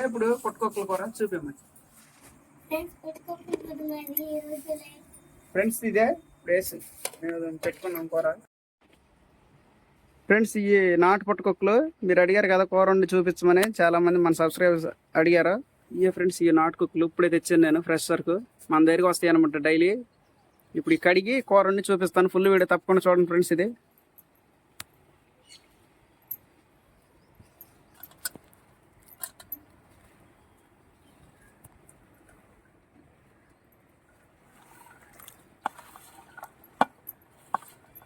ఇప్పుడు పుట్టకొక్కల కూర చూపిమ్మని ఫ్రెండ్స్. ఇదే ప్లేస్ మేము పెట్టుకున్నాం కూర. ఫ్రెండ్స్, ఈ నాటు పుట్టకొక్కలు మీరు అడిగారు కదా కూర వండి చూపించమని, చాలా మంది మన సబ్స్క్రైబర్స్ అడిగారు. ఇదే ఫ్రెండ్స్ ఈ నాటు కుక్కలు ఇప్పుడే తెచ్చాను నేను, ఫ్రెష్ సరుకు మన దగ్గరికి వస్తాయి అనమాట డైలీ. ఇప్పుడు ఈ కడిగి కూర వండి చూపిస్తాను. ఫుల్ వీడియో తప్పకుండా చూడండి ఫ్రెండ్స్. ఇది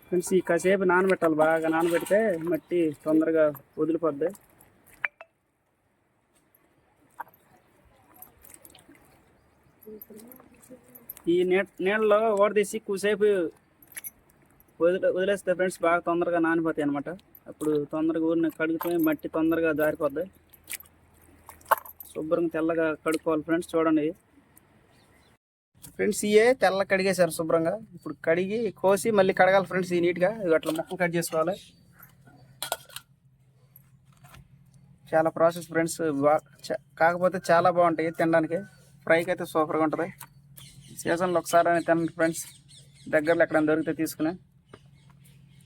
ఫ్రెండ్స్, ఈ కాసేపు నానబెట్టాలి. బాగా నానబెడితే మట్టి తొందరగా వదిలిపోద్ది. ఈ నీళ్ళలో ఓడదీసి కూసేపు వదిలేస్తే ఫ్రెండ్స్ బాగా తొందరగా నానిపోతాయి అనమాట. అప్పుడు తొందరగా ఊరిని కడిగితే మట్టి తొందరగా జారిపోద్ది. శుభ్రంగా తెల్లగా కడుక్కోవాలి ఫ్రెండ్స్. చూడండి ఫ్రెండ్స్, ఇవే తెల్ల కడిగేశారు శుభ్రంగా. ఇప్పుడు కడిగి కోసి మళ్ళీ కడగాలి ఫ్రెండ్స్. ఈ నీట్గా అట్లా ముక్కలు కట్ చేసుకోవాలి. చాలా ప్రాసెస్ ఫ్రెండ్స్. కాకపోతే చాలా బాగుంటాయి తినడానికి. ఫ్రైకి అయితే సూపర్గా ఉంటుంది. సీజన్లో ఒకసారి తినండి ఫ్రెండ్స్. దగ్గరలో ఎక్కడైనా దొరికితే తీసుకుని.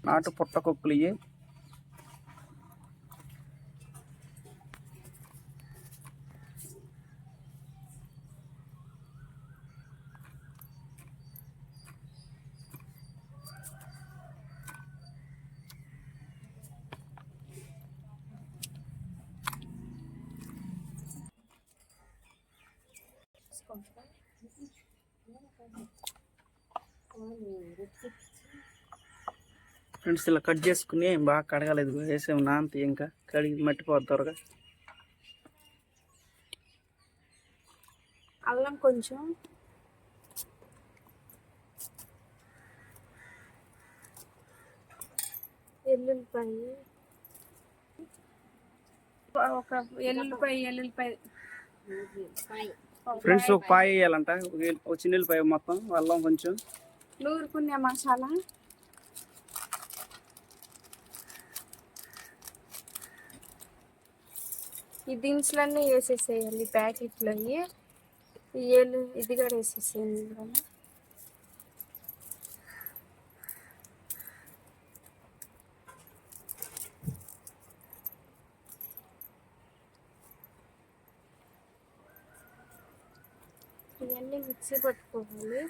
నాటు పుట్టకొక్కులు ఇవి. ఫ్రెండ్స్, ఇలా కట్ చేసుకుని బాగా కడగలేదు. వేసాము నాంత ఇంకా కడిగి మట్టిపోద్ది త్వరగా. అల్లం కొంచెం, ఎల్లుల్లిపాయ, ఒక ఎల్లుల్లిపాయ ఫ్రెండ్స్ ఒక పాయ వేయాలంట. ఒక చిన్నపాయ మొత్తం, అల్లం కొంచెం, నూరుకునే మసాలా, ఈ దినుసులన్నీ వేసేసేయాలి ప్యాకెట్లో. ఏళ్ళు ఇది కూడా వేసేసేయండి. ఇవన్నీ మిక్సీ పట్టుకోవాలి.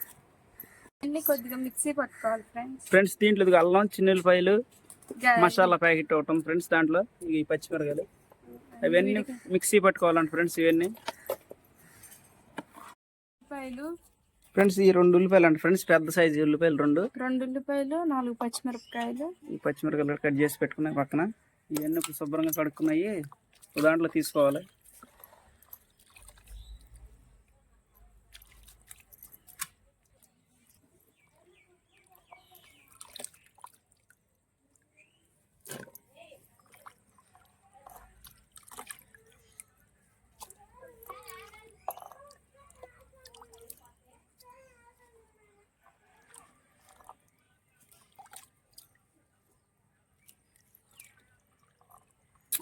అన్ని కొద్దిగా మిక్సీ పట్టుకోవాలి ఫ్రెండ్స్. దీంట్లో అల్లం, చిన్నపాయలు, మసాలా ప్యాకెట్ ఒకటి ఫ్రెండ్స్. దాంట్లో ఈ పచ్చిమిరకాయలు అవన్నీ మిక్సీ పట్టుకోవాలంట ఫ్రెండ్స్. ఇవన్నీ ఫ్రెండ్స్ ఈ 2 ఉల్లిపాయలు అంట ఫ్రెండ్స్. పెద్ద సైజు ఉల్లిపాయలు 2 ఉల్లిపాయలు, 4 పచ్చిమిరపకాయలు. ఈ పచ్చిమిరకాయలు కట్ చేసి పెట్టుకున్నాయి పక్కన. ఇవన్నీ శుభ్రంగా కడుక్కున్నాయి దాంట్లో తీసుకోవాలి.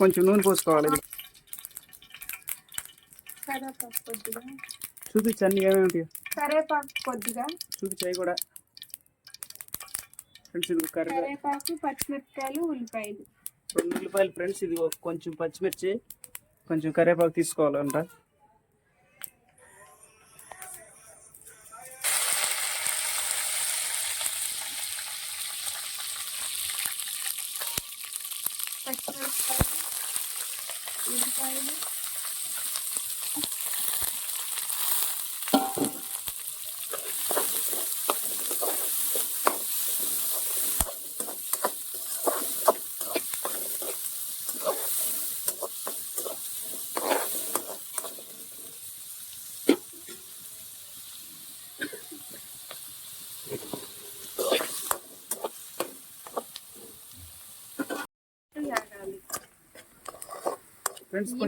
కొంచెం నూనె పోసుకోవాలి. చూపించండి ఏమేమి. కరివేపాకు కొద్దిగా చూపించాయి కూడా ఫ్రెండ్స్. ఇది కరివేపాకు, పచ్చిమిరపకాయలు, ఉల్లిపాయలు, 2 ఉల్లిపాయలు ఫ్రెండ్స్. ఇది కొంచెం పచ్చిమిర్చి, కొంచెం కరివేపాకు తీసుకోవాలంట. పచ్చిమిరపకాయలు, ఉల్లిపాయలు,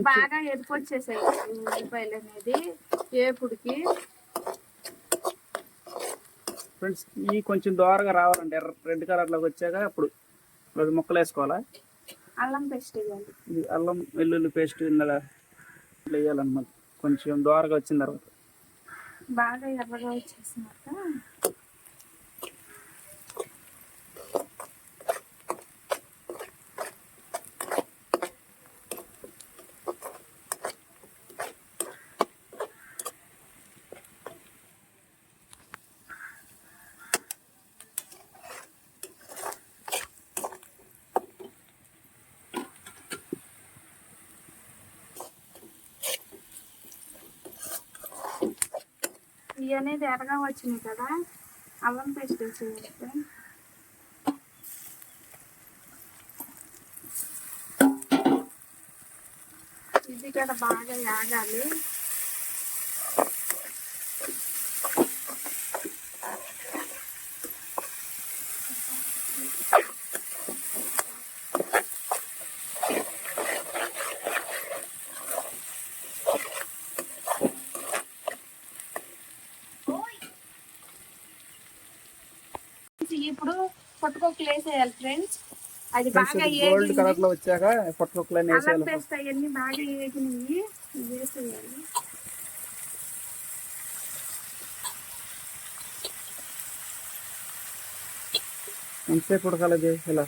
బాగా ఎదిపొచ్చేసాయి ఉల్లిపాయలు అనేది ఏపుడికి. ఫ్రెండ్స్ ఈ కొంచెం దోరగా రావాలంటే రెడ్ కలర్లోకి వచ్చాక అప్పుడు ముక్కలు వేసుకోవాలా. అల్లం పేస్ట్ వేయాలి. ఇది అల్లం వెల్లుల్లి పేస్ట్ ఇందులో దాంట్లో వేయాలన్నమాట. కొంచెం దోరగా వచ్చిన తర్వాత బాగా ఎర్రగా వచ్చేసినాక ఇవి అనేది ఎర్రగా వచ్చినాయి కదా, అల్లం పేస్ట్ వేసేయాలి. ఇది కూడా బాగా యాగాలి. ఇప్పుడు పొట్టుకోకలు వేసేయాలి ఫ్రెండ్స్. అది బాగా గోల్డ్ కలర్ లో వచ్చాక పొట్టుకొక్కలన్నీ అల్లం వేసేయాలి. పేస్ట్ అవన్నీ బాగా వేగినవి వేసేయాలి. ఎంతసేపు ఉడకాలి ఇలా?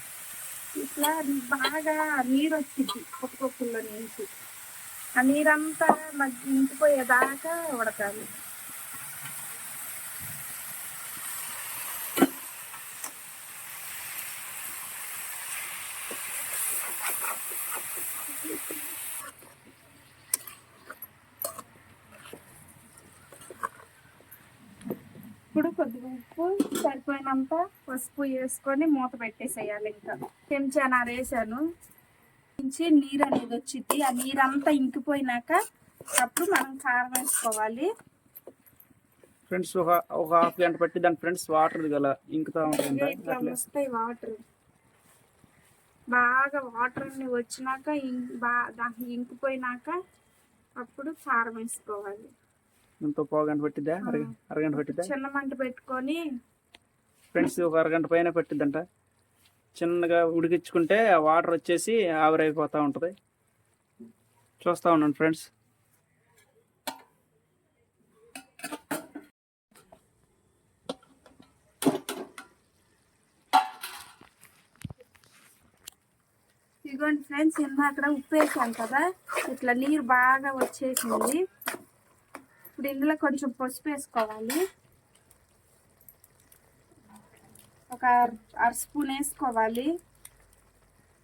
ఇట్లా బాగా నీరు వచ్చింది పొట్టుకొక్కల్లో నుంచి. ఆ నీరంతా ఇంకిపోయేదాకా ఉడకాలి. ఇప్పుడు కొద్దిగా ఉప్పు సరిపోయినంత పసుపు వేసుకొని మూత పెట్టేసేయాలి. ఇంకా చెంచానర వేసాను. నుంచి నీరు అనేది వచ్చింది. ఆ నీరంతా ఇంకిపోయినాక అప్పుడు మనం కారం వేసుకోవాలి. ఫ్రెండ్స్ ఒక హాఫ్ గంట పట్టి దాని ఫ్రెండ్స్ వాటర్ గల ఇంకుతా ఉంటుంది. ఇట్లా వస్తాయి వాటర్. బాగా వాటర్ అన్ని వచ్చినాక దాన్ని ఇంకిపోయినాక అప్పుడు కారం వేసుకోవాలి. ఎంతో పావుగంట పట్టిద్దా? అరగంట పట్టిద్దా? చిన్న మంట పెట్టుకొని ఫ్రెండ్స్ ఒక అరగంట పైన పట్టిద్దంట. చిన్నగా ఉడికించుకుంటే ఆ వాటర్ వచ్చేసి ఆవిరైపోతూ ఉంటుంది. చూస్తూ ఉన్నాను ఫ్రెండ్స్. ఇదిగోండి ఫ్రెండ్స్, అక్కడ ఉప్పు వేసాను కదా, ఇట్లా నీరు బాగా వచ్చేసింది. ఇప్పుడు ఇందులో కొంచెం పసుపు వేసుకోవాలి. ఒక అర స్పూన్ వేసుకోవాలి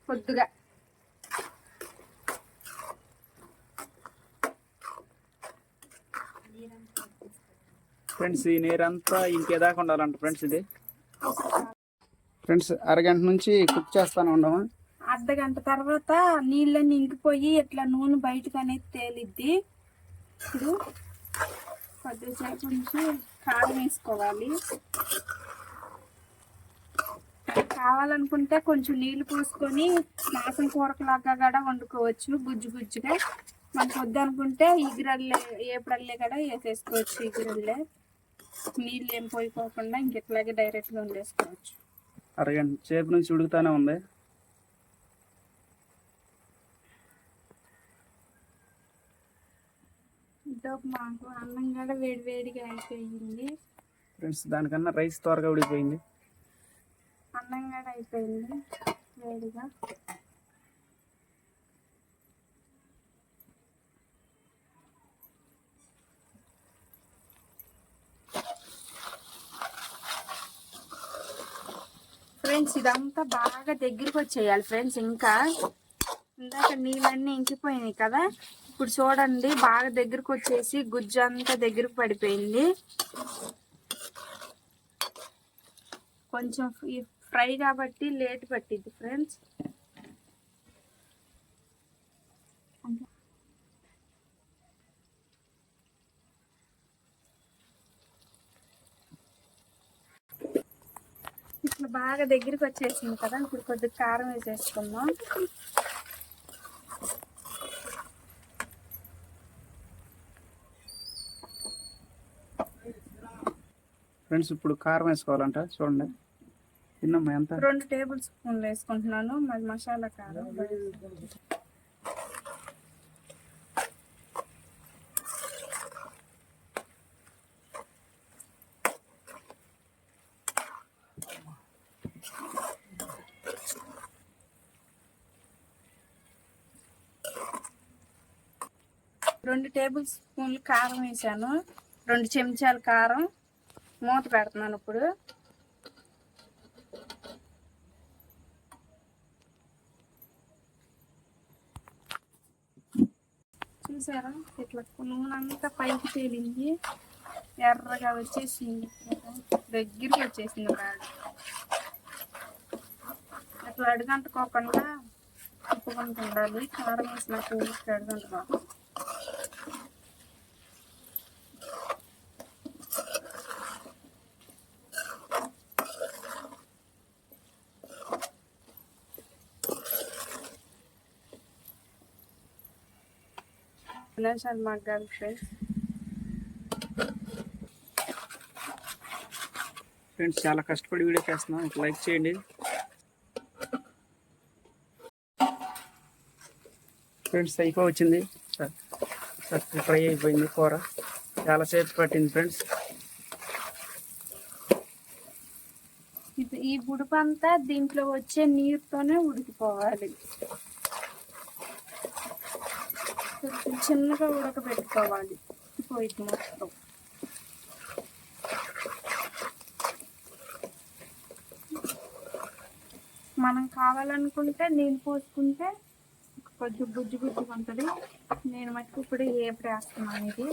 కొద్దిగా. ఫ్రెండ్స్ ఈ నీరంతా ఇంకేదాకా ఉండాలంట ఫ్రెండ్స్. ఇది ఫ్రెండ్స్ అరగంట నుంచి కుక్ చేస్తానే ఉండము. అర్ధగంట తర్వాత నీళ్ళన్నీ ఇంకిపోయి ఇట్లా నూనె బయటకు అనేది తేలిద్ది. ఇప్పుడు కొద్దిసేపు నుంచి కారం వేసుకోవాలి. కావాలనుకుంటే కొంచెం నీళ్లు పోసుకొని మాసం కూరకులాగా కూడా వండుకోవచ్చు, గుజ్జు గుజ్జుగా. మనకు వద్దనుకుంటే ఈగిరల్లే ఏపుడల్లే కూడా వేసేసుకోవచ్చు. ఈగిరల్లే నీళ్ళు ఏం పోయిపోకుండా ఇంకెట్లాగే డైరెక్ట్గా వండేసుకోవచ్చు. అరగంట సేపు నుంచి ఉడుకుతానే ఉంది. మాకు అన్నం కూడా వేడి వేడిగా అయిపోయింది ఫ్రెండ్స్. దానికన్నా రైస్ త్వరగా ఉడికిపోయింది. అన్నం కూడా అయిపోయింది వేడిగా. ఫ్రెండ్స్ ఇదంతా బాగా దగ్గరికి వచ్చేయాలి ఫ్రెండ్స్. ఇంకా ఇందాక నీళ్ళన్నీ ఇంకిపోయినాయి కదా, ఇప్పుడు చూడండి బాగా దగ్గరకు వచ్చేసి గుజ్జు అంతా దగ్గరకు పడిపోయింది. కొంచెం ఫ్రై కాబట్టి లేట్ పట్టిద్ది ఫ్రెండ్స్. ఇట్లా బాగా దగ్గరికి వచ్చేసింది కదా, ఇప్పుడు కొద్దిగా కారం వేసేసుకుందాం. ఫ్రెండ్స్ ఇప్పుడు కారం వేసుకోవాలంట. చూడండి తిన్నమ్మా ఎంత. 2 టేబుల్ స్పూన్లు వేసుకుంటున్నాను. మరి మసాలా కారం 2 టేబుల్ స్పూన్లు కారం వేసాను, 2 చెంచాల కారం. మూత పెడుతున్నాను ఇప్పుడు. చూసారా ఇట్లా నూనె అంతా పైకి తేలింది, ఎర్రగా వచ్చేసింది, దగ్గరికి వచ్చేసింది కాదు. అట్లా అడుగంటుకోకుండా తిప్పుకుంటూ ఉండాలి. కారం వేసినట్టు అడుగంటుకోవాలి. నిమిషాలు మగ్గాలి ఫ్రెండ్స్. ఫ్రెండ్స్ చాలా కష్టపడి వీడియో చేస్తున్నాం, ఒక లైక్ చేయండి. ఫ్రెండ్స్ అయిపోవచ్చింది, ఫ్రై అయిపోయింది కూర. చాలా సేపు పట్టింది ఫ్రెండ్స్. ఈ ఉడుపు అంతా దీంట్లో వచ్చే నీరుతోనే ఉడికిపోవాలి. కొంచెం చిన్నగా ఉడకబెట్టుకోవాలి పొయ్యి మొత్తం. మనం కావాలనుకుంటే నీళ్ళు పోసుకుంటే కొంచెం గుజ్జు గుజ్జుగా ఉంటుంది. నేను మటుకు ఇప్పుడు వేస్తున్నాను. ఇది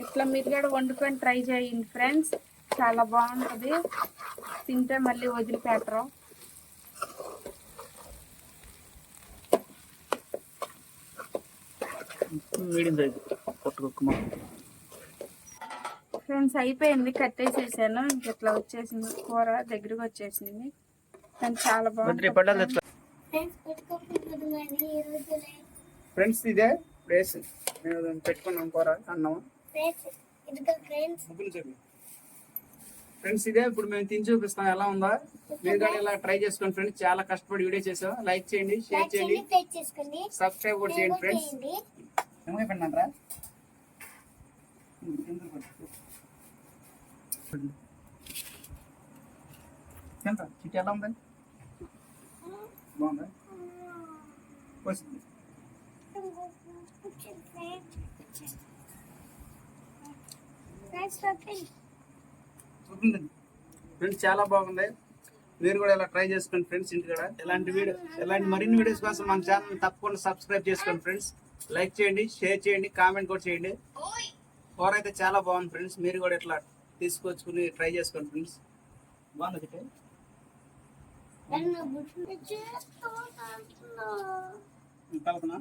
ఇట్లా మీరు కూడా వండుకొని ట్రై చేయండి ఫ్రెండ్స్, చాలా బాగుంటుంది. తింటే మళ్ళీ వదిలిపెట్టరు. ఫ్రెండ్స్ అయిపోయింది, కట్టేసేసాను. ఇట్లా వచ్చేసింది కూర, దగ్గరకు వచ్చేసింది. కానీ చాలా బాగుంది ఫ్రెండ్స్. ఇదే ప్లేస్ మేము పెట్టుకున్నాం కూర, అన్నం. ఫ్రెండ్స్ ఇదే ఇప్పుడు మేము తిని చూపిస్తాం ఎలా ఉందా. మీరు కూడా ఇలా ట్రై చేసుకోండి ఫ్రెండ్స్. చాలా కష్టపడి వీడియో చేసాం. లైక్ చేయండి, షేర్ చేయండి, సబ్స్క్రైబ్ కూడా చేయండి ఫ్రెండ్స్. ఏమైపోయినారా చిట్టి ఎలా ఉంది? బాగుందా? ఫ్రెండ్స్ చాలా బాగుంది. మీరు కూడా ఇలా ట్రై చేసుకోండి ఫ్రెండ్స్. ఇంటి కూడా ఇలాంటి మరిన్ని వీడియోస్ కోసం మన ఛానల్ తప్పకుండా సబ్స్క్రైబ్ చేసుకోండి ఫ్రెండ్స్. లైక్ చేయండి, షేర్ చేయండి, కామెంట్ కూడా చేయండి. కూర అయితే చాలా బాగుంది ఫ్రెండ్స్. మీరు కూడా ఇట్లా తీసుకొచ్చుకుని ట్రై చేసుకోండి ఫ్రెండ్స్. బాగుంది కలుపుతున్నా.